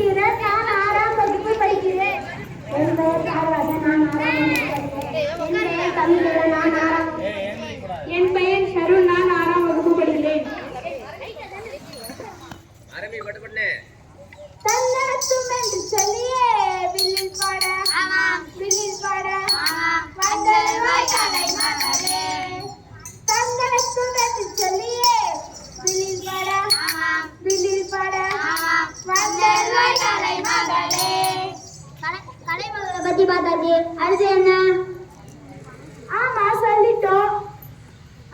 இந்திரன். நான் 6ஆம் வகுப்பு படிக்கிறேன். என் பெயர் தாரவாசன். நான் 6ஆம் வகுப்பு படிக்கிறேன். என் பெயர் தமிழன். நான் 6ஆம். என் பெயர் ஷருண். நான் 6ஆம் வகுப்பு படிக்கிறேன். தன்னடத்தும் என்று சொல்லியே வில்லில் பாட வில்லில் பாட வந்தருவாய் கலை மகளே. தன்னடத்தும் என்று சொல்லியே வில்லில் பாட வில்லில் பாட வந்தருவாய் கலை மகளே. கலை மகளை பத்தி பார்த்தாச்சு. அடுத்து என்ன? ஆமா சொல்லிட்டோம்.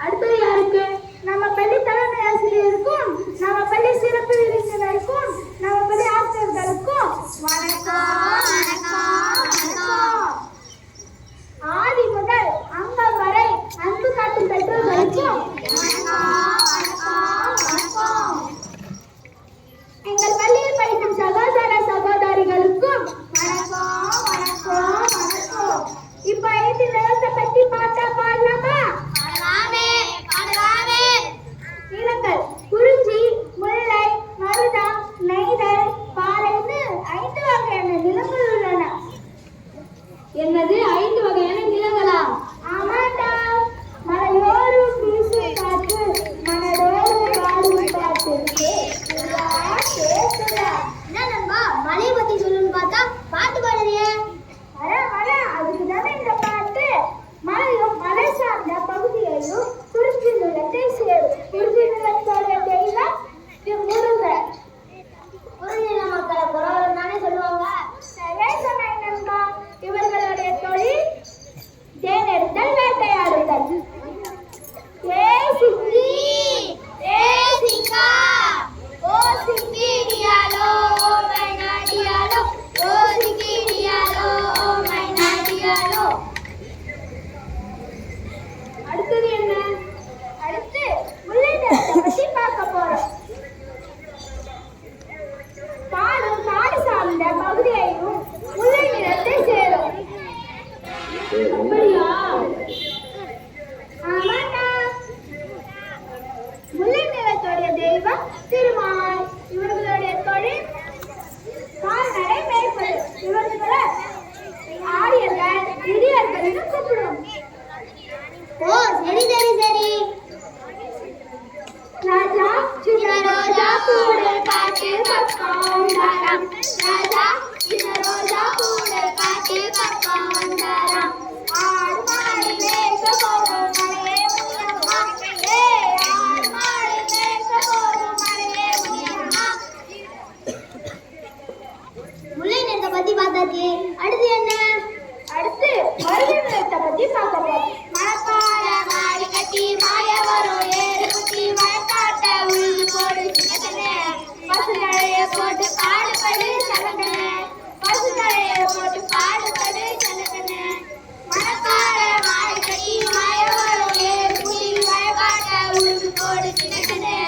அடுத்தது யாருக்கு? நம்ம பள்ளி தலைமை ஆசிரியருக்கும் நம்ம பள்ளி சிறப்பு விருந்தினருக்கும் நம்ம பள்ளி ஆசிரியர்களுக்கும் வணக்கம் வணக்கம் வணக்கம். ஆதி முதல் அங்கம் வரை அன்பு காட்டும் பெற்றோர்களுக்கும் வணக்கம் வணக்கம் வணக்கம். எங்கள் பள்ளியில் படிக்கும் சகோதர சகோதரிகளுக்கும் வணக்கம் வணக்கம் வணக்கம். இப்ப 5 நிலத்தை பத்தி பார்த்தா பாடலாமா? நிலங்கள் குறிஞ்சி, முல்லை, மருதம், நெய்தல், பாலைன்னு 5 வகையான நிலங்கள் உள்ளன. என்னது 5 வகையான நிலங்களா? ஆமாண்டா. மலையோரும் வீசும் காற்று, மனதோறும் பாடும் காற்று. என்ன நண்பா மலையை பத்தி சொல்லுன்னு பார்த்தா பாட்டு பாடுறியே? வர அதுக்கு தானே இந்த பாட்டு. மலையும் மலை சார்ந்த பகுதியையும் குறிஞ்சி நிலத்தை சேரும். குறிஞ்சி நிலத்தோட தெய்வம் முருகன். குறிஞ்சி நில மக்களை புறவரம் தானே சொல்லுவாங்க. சரியா சொன்னேன் நண்பா. இவர்களுடைய தொழில் தேனெடுத்தல், வேட்டையாடுதல். ஏ சிங்கி ஏ சிங்கா ஓ சிங்கி டியாலோ oh my நாடியாலோ O Singhvi டியாலோ oh my நாடியாலோ. அடுத்தது என்ன? அடுத்து முல்லை நிலத்தை பத்தி பார்க்க போறோம். பாலும் காடு சார்ந்த பகுதியையும் முல்லை நிலத்தை சேரும். அப்படியா? ஆமாண்டா. முல்லை நிலத்துடைய தெய்வம் திருமால். இவர்களுடைய தொழில் கால்நடை மேய்ப்பது. இவர்களை ஆரியர்கள் இடியர்கள் கூப்பிடும். ஓ சரி சரி சரி. ராஜா சின்ன ரோஜா பூடு காட்டு பக்கம் வந்தாராம். ராஜா சின்ன ரோஜா பூடு காட்டு பக்கம் வந்தாராம். ஆறு மாடு மேய்க்க போகும் மழையே முடியுமா? ஆறு மாடு மேய்க்க போகும் மழையே முடியுமா? முல்லை நிலத்தை பத்தி பார்த்தாச்சு. அடுத்து என்ன? அடுத்து மருத நிலத்தை பத்தி பார்க்க போறோம். மணப்பால மாடி கட்டி மாய வரும் ஏறு குட்டி மழைக்காட்ட உழுது போடு சின்னக்கண்ணே. பசு தழைய போட்டு பாடுபடு சலக்கண்ணே. பசு தழைய போட்டு பாடுபடு சலக்கண்ணே. மணப்பால மாடி கட்டி மாய வரும் ஏறு குட்டி மழைக்காட்ட உழுது போடு சின்னக்கண்ணே.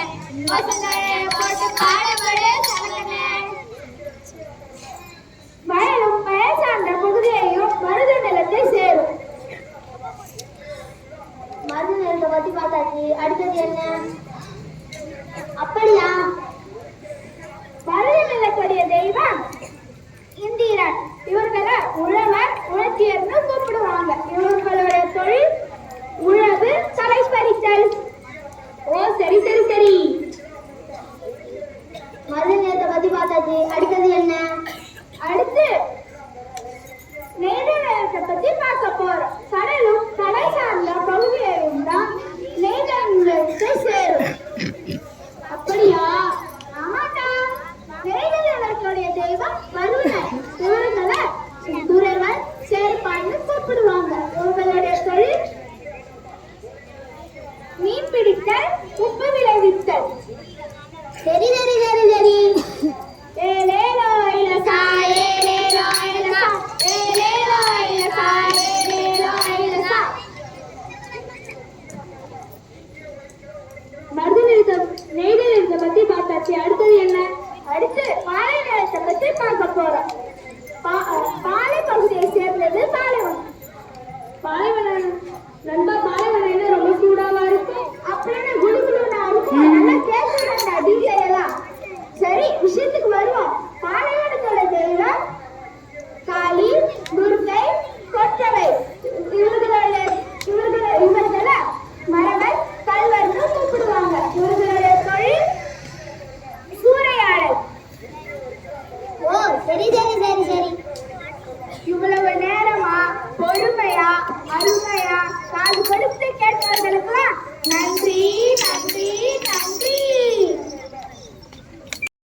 பசு தழைய போட்டு பாடுபடு சலக்கண்ணே. வயலும் வயல் சார்ந்த பகுதியையும் மருத நிலத்தை சேரும். மருத நிலத்தை பத்தி பார்த்தாச்சு. அடுத்தது என்ன? அப்படியா? மருத நிலத்துடைய தெய்வம் இந்திரன். இவர்களை உழவர் உழத்தியர்னு கூப்பிடுவாங்க. இவர்களுடைய தொழில் உழவு, தலை பறித்தல். ஓ சரி சரி சரி. மருத நிலத்தை பத்தி பார்த்தாச்சு. அடுத்தது என்ன? அடுத்து நெய்தல் நிலத்தை பத்தி பார்க்க போறோம். கடலும் கடல் சார்ந்த பகுதியையும் தான் நெய்தல் நிலத்தை சேரும். அப்படியா? ஆமாட்டா. நெய்தல் நிலத்துடைய தெய்வம் வருணன். இவர்களை துறைவன் சேர்ப்பான்னு கூப்பிடுவாங்க. இவர்களுடைய தொழில் மீன் பிடித்தல், உப்பு விளைவித்தல். சரி சரி சரி சரி. ஏலேலோ இலசா ஏலேலோ இலசா ஏலேலோ இலசா ஏலேலோ இலசா. மருத நிலத்தை நெய்தல் நிலத்தை பத்தி பார்த்தாச்சு. அடுத்தது என்ன? அடுத்து பாலை நிலத்தை பத்தி பார்க்க போறோம்.